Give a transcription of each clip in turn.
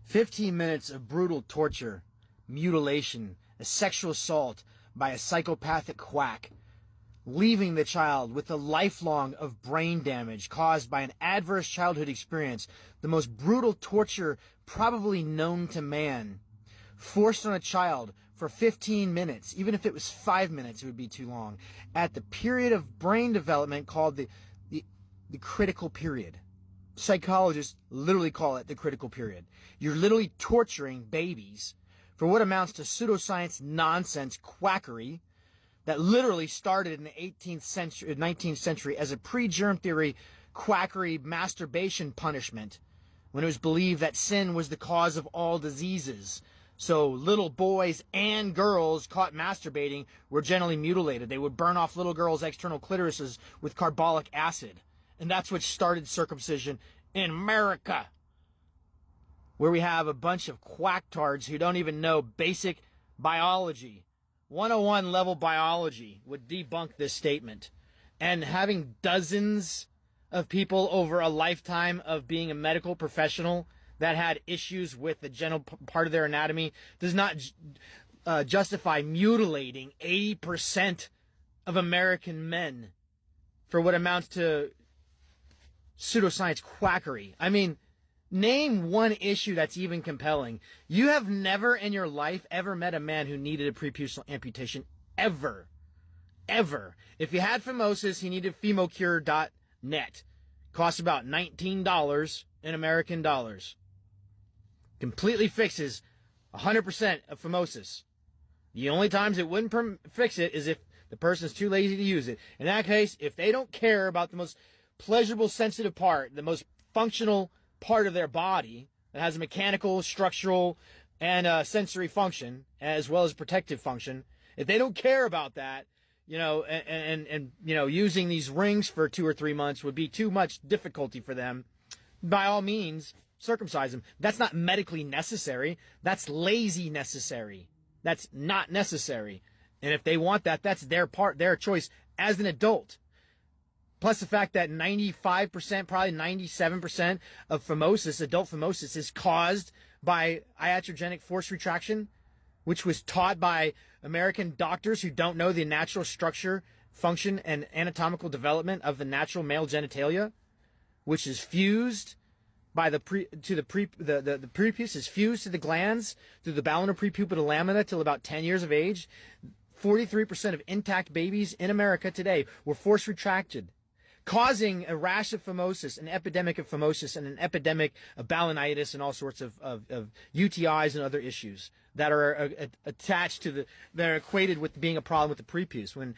15 minutes of brutal torture, mutilation, a sexual assault by a psychopathic quack, leaving the child with a lifelong of brain damage caused by an adverse childhood experience, the most brutal torture probably known to man, forced on a child for 15 minutes. Even if it was 5 minutes, it would be too long, at the period of brain development called the critical period. Psychologists literally call it the critical period. You're literally torturing babies for what amounts to pseudoscience nonsense quackery that literally started in the 18th century, 19th century as a pre-germ theory quackery masturbation punishment, when it was believed that sin was the cause of all diseases. So little boys and girls caught masturbating were generally mutilated. They would burn off little girls' external clitorises with carbolic acid. And that's what started circumcision in America, where we have a bunch of quacktards who don't even know basic biology. 101 level biology would debunk this statement. And having dozens of people over a lifetime of being a medical professional that had issues with the genital part of their anatomy does not justify mutilating 80% of American men for what amounts to pseudoscience quackery. I mean, name one issue that's even compelling. You have never in your life ever met a man who needed a preputial amputation. Ever. Ever. If you had phimosis, he needed femocure.net. Costs about $19 in American dollars. Completely fixes 100% of phimosis. The only times it wouldn't fix it is if the person's too lazy to use it. In that case, if they don't care about the most pleasurable, sensitive part, the most functional part of their body that has a mechanical, structural, and sensory function, as well as protective function, if they don't care about that, and using these rings for 2 or 3 months would be too much difficulty for them, by all means, circumcise them. That's not medically necessary. That's lazy necessary. That's not necessary. And if they want that, that's their choice as an adult. Plus the fact that 95%, probably 97% of phimosis, adult phimosis, is caused by iatrogenic forced retraction, which was taught by American doctors who don't know the natural structure, function, and anatomical development of the natural male genitalia, which is fused by the prepuce is fused to the glands through the balano prepubital lamina till about 10 years of age. 43% of intact babies in America today were force retracted, causing a rash of phimosis, an epidemic of phimosis, and an epidemic of balanitis and all sorts of UTIs and other issues that are attached to that are equated with being a problem with the prepuce. When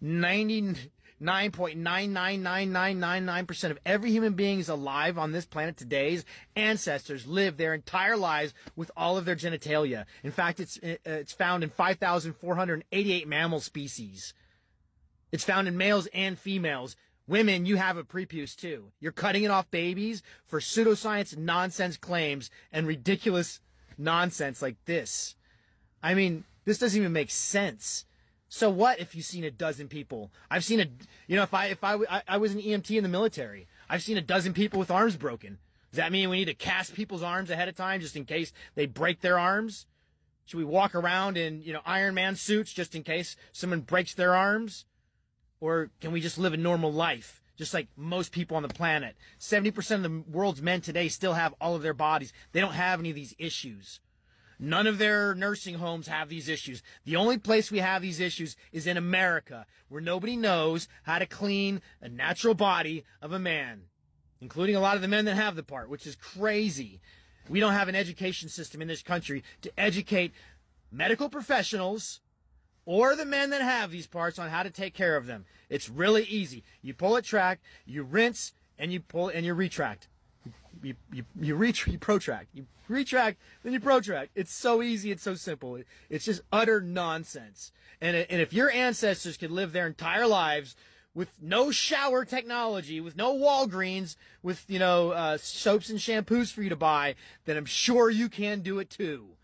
99.99999% of every human being is alive on this planet today's ancestors lived their entire lives with all of their genitalia. In fact, it's found in 5,488 mammal species. It's found in males and females. Women, you have a prepuce too. You're cutting it off babies for pseudoscience nonsense claims and ridiculous nonsense like this. I mean, this doesn't even make sense. So what if you've seen a dozen people? I've seen if I was an EMT in the military, I've seen a dozen people with arms broken. Does that mean we need to cast people's arms ahead of time just in case they break their arms? Should we walk around in, Iron Man suits just in case someone breaks their arms? Or can we just live a normal life, just like most people on the planet? 70% of the world's men today still have all of their bodies. They don't have any of these issues. None of their nursing homes have these issues. The only place we have these issues is in America, where nobody knows how to clean a natural body of a man, including a lot of the men that have the part, which is crazy. We don't have an education system in this country to educate medical professionals or the men that have these parts on how to take care of them. It's really easy. You pull it track, you rinse, and you pull and you retract. You protract. You retract, then you protract. It's so easy. It's so simple. It's just utter nonsense. And if your ancestors could live their entire lives with no shower technology, with no Walgreens, with, soaps and shampoos for you to buy, then I'm sure you can do it too.